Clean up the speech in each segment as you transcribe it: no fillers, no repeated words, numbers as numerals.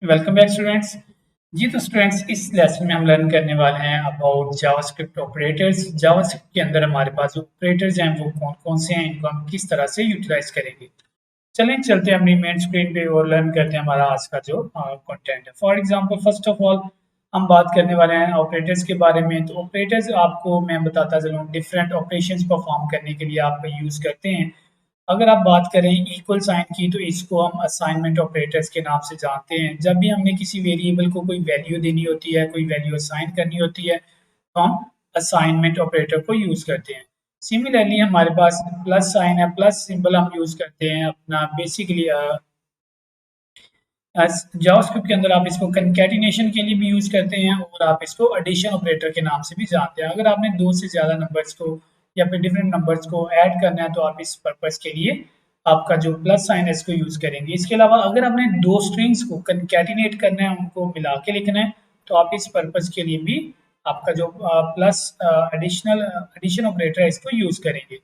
Welcome back students. जी तो students, इस lesson में हम लर्न करने वाले हैं अबाउट जावास्क्रिप्ट ऑपरेटर्स। जावास्क्रिप्ट के अंदर हमारे पास जो ऑपरेटर्स हैं वो कौन कौन से हैं, इनको हम किस तरह से यूटिलाइज करेंगे। चलें चलते हैं अपनी मेन स्क्रीन पे और लर्न करते हैं हमारा आज का जो कंटेंट है। For example first of all हम बात करने वाले हैं ऑपरेटर्स के बारे में। तो ऑपरेटर्स आपको मैं बताता चलूँ, डिफरेंट ऑपरेशंस परफॉर्म करने के लिए आप यूज़ करते हैं। अगर आप बात करें इक्वल साइन की, तो इसको हम असाइनमेंट ऑपरेटर्स के नाम से जानते हैं। जब भी हमने किसी वेरिएबल को कोई वैल्यू देनी होती है, कोई वैल्यू असाइन करनी होती है, तो हम असाइनमेंट ऑपरेटर को यूज करते हैं। सिमिलरली हमारे पास प्लस साइन है, प्लस सिंबल हम यूज करते हैं अपना बेसिकली जावास्क्रिप्ट के अंदर आप इसको कंकैटिनेशन के लिए भी यूज करते हैं और आप इसको एडिशन ऑपरेटर के नाम से भी जानते हैं। अगर आपने दो से ज्यादा नंबर्स को या फिर डिफरेंट नंबर्स को ऐड करना है, तो आप इस पर्पस के लिए आपका जो प्लस साइन है इसको यूज करेंगे। इसके अलावा अगर आपने दो स्ट्रिंग्स को कंकैटिनेट करना है, उनको मिला के लिखना है, तो आप इस पर्पस के लिए भी आपका जो प्लस एडिशन ऑपरेटर है इसको यूज करेंगे।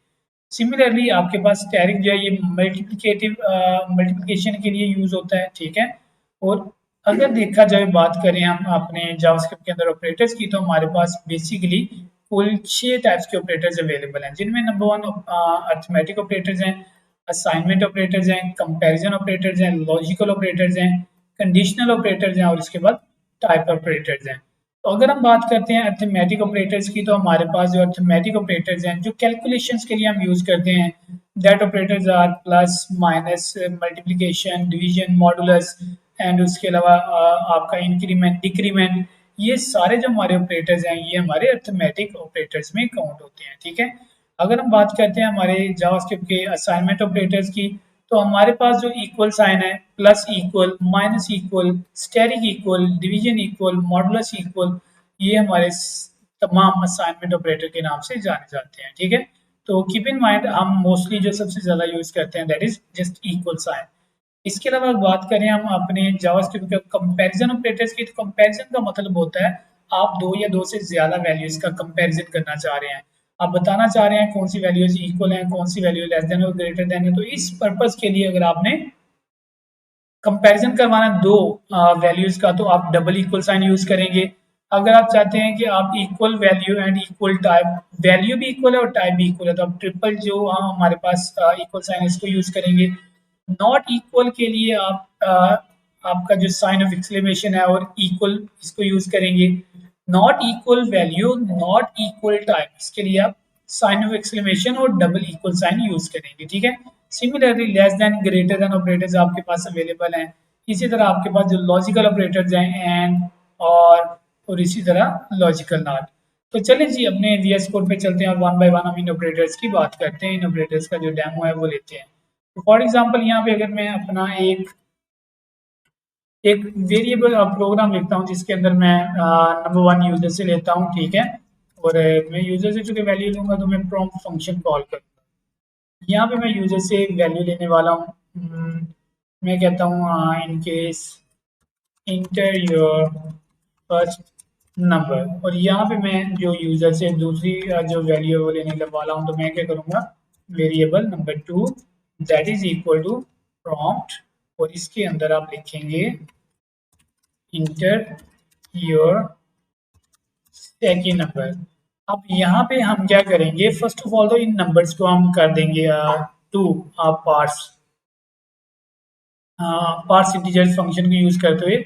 सिमिलरली आपके पास स्टेरिक जो है ये मल्टीप्लिकेशन के लिए यूज होता है, ठीक है। और अगर देखा जाए, बात करें हम अपने जावास्क्रिप्ट के अंदर ऑपरेटर्स की, तो हमारे पास बेसिकली कुल 6 टाइप्स के ऑपरेटर्स अवेलेबल हैं, जिनमें नंबर वन अरिथमेटिक ऑपरेटर्स हैं, असाइनमेंट ऑपरेटर्स हैं, कंपैरिजन ऑपरेटर्स हैं, लॉजिकल ऑपरेटर्स हैं, कंडीशनल ऑपरेटर्स हैं और इसके बाद टाइप ऑपरेटर्स हैं। तो अगर हम बात करते हैं अरिथमेटिक ऑपरेटर्स की, तो हमारे पास जो अरिथमेटिक ऑपरेटर्स हैं जो कैलकुलेशंस के लिए हम यूज करते हैं, that operators are plus, minus, multiplication, division, modulus and उसके अलावा आपका इंक्रीमेंट, डिक्रीमेंट। ये सारे जो हमारे ऑपरेटर्स हैं ये हमारे अरिथमेटिक ऑपरेटर्स में काउंट होते हैं, ठीक है। अगर हम बात करते हैं हमारे जावास्क्रिप्ट के असाइनमेंट ऑपरेटर्स की, तो हमारे पास जो इक्वल साइन है, plus equal, minus equal, asterisk equal, division equal, modulus equal, ये हमारे तमाम असाइनमेंट ऑपरेटर के नाम से जाने जाते हैं, ठीक है। तो कीप इन माइंड हम मोस्टली जो सबसे ज्यादा यूज करते हैं that is just equal sign. इसके अलावा बात करें हम अपने जावास्क्रिप्ट के कंपैरिजन ऑपरेटर्स की, तो कंपैरिजन का मतलब होता है आप दो या दो से ज्यादा वैल्यूज का कंपैरिजन करना चाह रहे हैं। आप बताना चाह रहे हैं कौन सी वैल्यूज इक्वल है, कौन सी वैल्यू लेस देन और ग्रेटर देन है। तो इस पर्पज के लिए अगर आपने कंपैरिजन करवाना दो वैल्यूज का, तो आप डबल इक्वल साइन यूज करेंगे। अगर आप चाहते हैं कि आप equal value and equal type, value भी इक्वल है और टाइप भी इक्वल है, तो आप ट्रिपल जो हमारे पास इक्वल साइन इसको यूज करेंगे। नॉट इक्वल के लिए आप आपका जो साइन ऑफ एक्सक्लेमेशन है और इक्वल इसको यूज करेंगे। Not equal value, not equal type, इसके लिए आप साइन ऑफ एक्सक्लेमेशन और डबल इक्वल साइन यूज करेंगे, ठीक है। Similarly less than, greater than operators आपके पास अवेलेबल हैं। इसी तरह आपके पास जो लॉजिकल ऑपरेटर्स हैं एंड, और इसी तरह लॉजिकल नॉट। तो चलें जी अपने वीएस कोड पे चलते हैं और वन बाय वन हम इन ऑपरेटर्स की बात करते हैं, इन ऑपरेटर्स का जो डेमो है वो लेते हैं। तो फॉर एग्जांपल यहाँ पे अगर मैं अपना एक एक वेरिएबल प्रोग्राम लिखता हूँ जिसके अंदर मैं नंबर वन यूजर से लेता हूँ, ठीक है। और मैं यूजर से चूंकि वैल्यू लूंगा तो मैं प्रॉम्प्ट फंक्शन कॉल करूँगा। यहाँ पे मैं यूजर से वैल्यू लेने वाला हूँ। मैं कहता हूँ in case inter your first number, और यहाँ पे मैं जो यूजर से दूसरी जो वैल्यू है वो लेने वाला हूँ, तो मैं क्या करूँगा, variable number two that is equal to prompt, और इसके अंदर आप लिखेंगे इंटर योर सेकेंड नंबर। अब यहाँ पे हम क्या करेंगे, फर्स्ट ऑफ ऑल तो इन नंबर्स को हम कर देंगे two parts, parts integers function को यूज करते हुए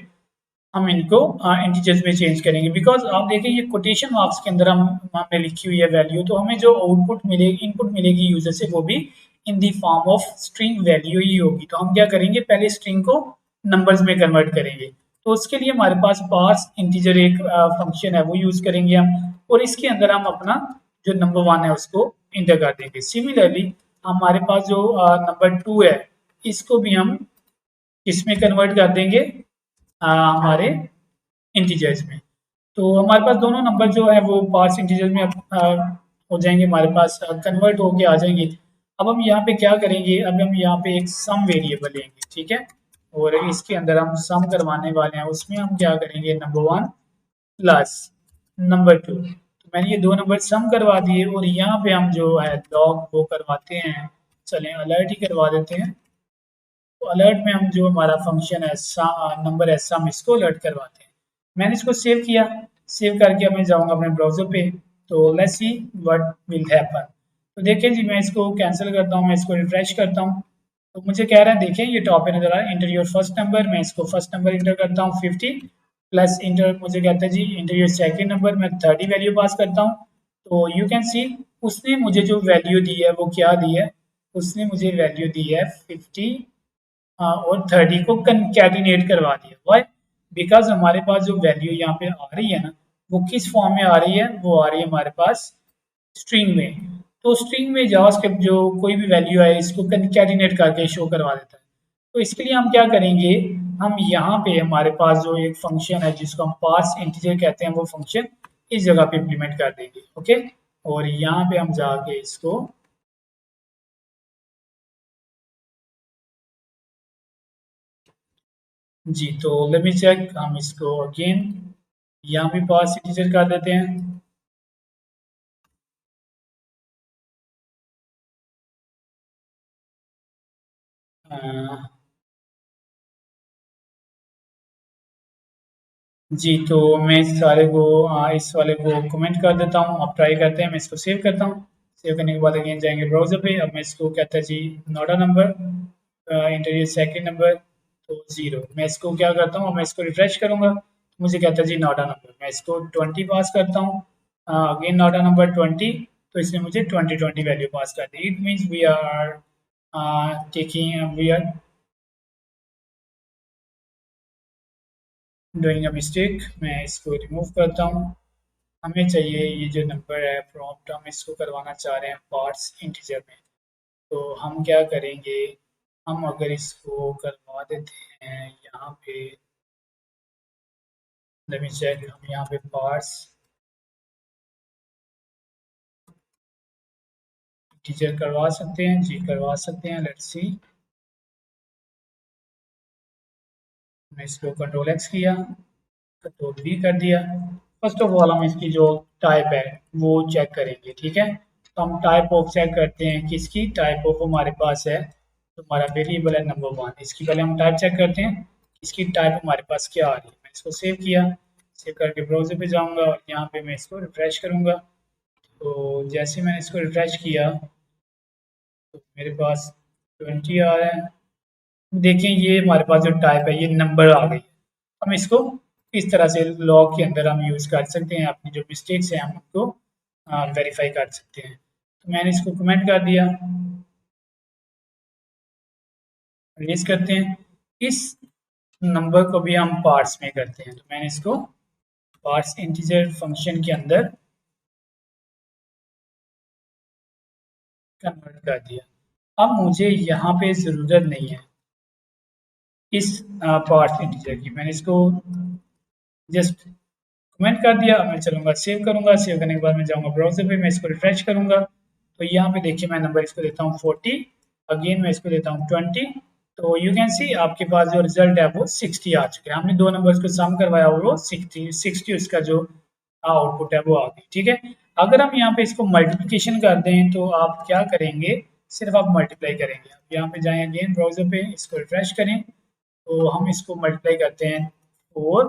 हम इनको इंटीजर्स में चेंज करेंगे। बिकॉज आप देखिए ये कोटेशन मार्क्स के अंदर हम हमें लिखी हुई है वैल्यू, तो हमें जो आउटपुट मिलेगी, इनपुट मिलेगी यूजर से, वो भी in the form of string value ही होगी। तो हम क्या करेंगे, पहले स्ट्रिंग को नंबर्स में कन्वर्ट करेंगे। तो उसके लिए हमारे पास पार्स इंटीजर एक फंक्शन है वो यूज करेंगे हम, और इसके अंदर हम अपना जो नंबर वन है उसको इंटर कर देंगे। सिमिलरली हमारे पास जो नंबर टू है इसको भी हम इसमें कन्वर्ट कर देंगे हमारे इंटीजर्स में। तो हमारे पास दोनों नंबर जो है वो पार्स इंटीजर्स में हो जाएंगे, हमारे पास कन्वर्ट होके आ जाएंगे। अब हम यहाँ पे क्या करेंगे, अब हम यहाँ पे एक सम वेरिएबल लेंगे, ठीक है। और इसके अंदर हम सम करवाने वाले हैं, उसमें हम क्या करेंगे, number one plus number two. तो मैंने ये दो नंबर सम करवा दिए, और यहाँ पे हम जो है लॉग वो करवाते हैं, चलें अलर्ट ही करवा देते हैं। तो अलर्ट में हम जो हमारा फंक्शन है नंबर है सम, इसको अलर्ट करवाते हैं। मैंने इसको सेव किया, सेव करके अब मैं जाऊँगा अपने ब्राउज़र पे, तो let's see what will happen. तो देखिए जी, मैं इसको कैंसिल करता हूँ, मैं इसको रिफ्रेश करता हूँ, तो मुझे कह रहा है, देखिए ये टॉप पे नज़र आ रहा है, एंटर योर फर्स्ट नंबर। मैं इसको फर्स्ट नंबर इंटर करता हूँ 50 प्लस इंटर, मुझे कहता है जी इंटर योर सेकंड नंबर, मैं 30 वैल्यू पास करता हूँ। तो यू कैन सी उसने मुझे जो वैल्यू दी है वो क्या दी है, उसने मुझे वैल्यू दी है 50 और 30 को कंकैटिनेट करवा दिया। व्हाई? बिकॉज हमारे पास जो वैल्यू यहाँ पे आ रही है ना, वो किस फॉर्म में आ रही है, वो आ रही है हमारे पास स्ट्रिंग में। तो स्ट्रिंग में जावास्क्रिप्ट जो कोई भी वैल्यू है इसको कंकैटिनेट करके शो करवा देता है। तो इसके लिए हम क्या करेंगे, हम यहाँ पे हमारे पास जो एक फंक्शन है जिसको हम पार्स इंटीजर कहते हैं, वो फंक्शन इस जगह पे इम्प्लीमेंट कर देंगे। ओके, और यहाँ पे हम जाके इसको जी, तो लेट मी चेक, हम इसको अगेन यहाँ भी पार्स इंटीजर कर देते हैं। अ, जी, तो मैं इस सारे को इस वाले को कमेंट कर देता हूँ। अब ट्राई करते हैं, मैं इसको सेव करता हूँ। सेव करने के बाद अगेन जाएंगे ब्राउज़र पे। अब मैं इसको कहता है जी not a number, enter your second number, तो 0। मैं इसको क्या करता हूँ, अब मैं इसको रिफ्रेश करूँगा, तो मुझे कहता है जी नॉट अ नंबर। मैं इसको 20 पास करता हूँ, अगेन नॉट अ नंबर 20, तो इसने मुझे 20 वैल्यू पास कर दी। It means we are taking we are doing a mistake. मैं इसको रिमूव करता हूँ। हमें चाहिए ये जो नंबर है प्रॉम्प्ट, हम इसको करवाना चाह रहे हैं पार्ट्स इंटीजर में। तो हम क्या करेंगे, हम अगर इसको करवा देते हैं यहाँ पे, लेट मी चेक, हम यहाँ पे पार्ट्स इंटीजर करवा सकते हैं जी, करवा सकते हैं। लेट्स सी, मैं इसको कंट्रोल एक्स किया, कंट्रोल वी कर दिया। फर्स्ट ऑफ ऑल हम इसकी जो टाइप है वो चेक करेंगे, ठीक है। तो हम टाइप ऑफ चेक करते हैं, किसकी टाइप ऑफ हमारे पास है, तो हमारा वेरिएबल है नंबर 1, इसकी पहले हम टाइप चेक करते हैं, इसकी टाइप हमारे पास क्या आ रही है। मैं इसको सेव किया, सेव करके ब्राउज़र पे जाऊँगा और यहाँ पे मैं इसको रिफ्रेश करूँगा। तो जैसे मैंने इसको रिफ्रेश किया तो मेरे पास 20 आ रहा है। देखिए ये हमारे पास जो टाइप है ये नंबर आ गई। हम इसको इस तरह से लॉग के अंदर हम यूज़ कर सकते हैं, अपनी जो मिस्टेक्स हैं हम उनको वेरीफाई कर सकते हैं। तो मैंने इसको कमेंट कर दिया, रिलीज करते हैं। इस नंबर को भी हम पार्ट्स में करते हैं, तो मैंने इसको पार्ट्स इंटीजर फंक्शन के अंदर कन्वर्ट कर दिया। अब मुझे यहाँ पे ज़रूरत नहीं है इस पार्ट्स इंटीजर की, मैंने इसको जस्ट कमेंट कर दिया। मैं चलूँगा सेव करूँगा, सेव करने के बाद मैं जाऊँगा ब्राउज़र पे, मैं इसको रिफ्रेश करूँगा, तो यहाँ पे देखिए मैं नंबर इसको देता हूँ 40, अगेन मैं इसको देता हूँ 20, तो यू कैन सी आपके पास जो रिजल्ट है वो 60 आ चुके हैं। हमने दो नंबर्स को सम करवाया और वो 60 उसका जो आउटपुट है वो आ गई, ठीक है। अगर हम यहाँ पे इसको मल्टीप्लिकेशन कर दें तो आप क्या करेंगे, सिर्फ आप मल्टीप्लाई करेंगे। आप यहाँ पे जाएँ अगेन ब्राउज़र पे, इसको रिफ्रेश करें, तो हम इसको मल्टीप्लाई करते हैं 4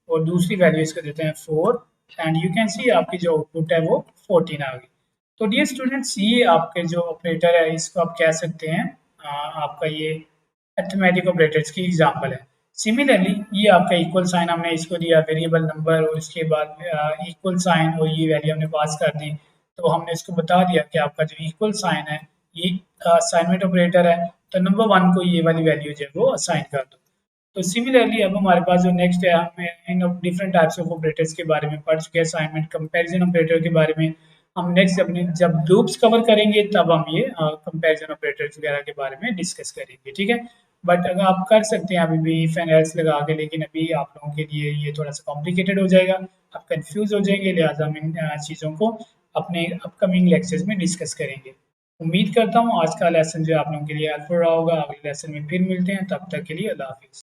और दूसरी वैल्यू इसको देते हैं 4, एंड यू कैन सी आपकी जो आउटपुट है वो 14 आ गई। तो डियर स्टूडेंट्स, ये आपके जो ऑपरेटर है इसको आप कह सकते हैं आपका ये अरिथमेटिक ऑपरेटर्स की एग्जांपल है। सिमिलरली ये आपका इक्वल साइन, हमने इसको दिया वेरिएबल नंबर और उसके बाद इक्वल साइन और ये वैल्यू हमने पास कर दी, तो हमने इसको बता दिया कि आपका जो इक्वल साइन है ये असाइनमेंट ऑपरेटर है, तो नंबर 1 को ये वाली वैल्यू जो है वो असाइन कर दो। तो सिमिलरली अब हमारे पास जो नेक्स्ट है, हमें in different types of operators के बारे में पढ़ चुके हैं, असाइनमेंट कंपैरिजन ऑपरेटर के बारे में। हम नेक्स्ट जब लूप्स कवर करेंगे तब हम ये कंपैरिजन ऑपरेटर्स वगैरह के बारे में डिस्कस करेंगे, ठीक है। बट अगर आप कर सकते हैं अभी भी इफ एंड एल्स लगा के, लेकिन अभी आप लोगों के लिए ये थोड़ा सा कॉम्प्लिकेटेड हो जाएगा, आप कंफ्यूज हो जाएंगे, लिहाजा हम इन चीज़ों को अपने अपकमिंग लेक्चर्स में डिस्कस करेंगे। उम्मीद करता हूँ आज का लेसन जो है आप लोगों के लिए हेल्पफुल रहा होगा। अगले लेसन में फिर मिलते हैं, तब तक के लिए अल्लाह हाफिज़।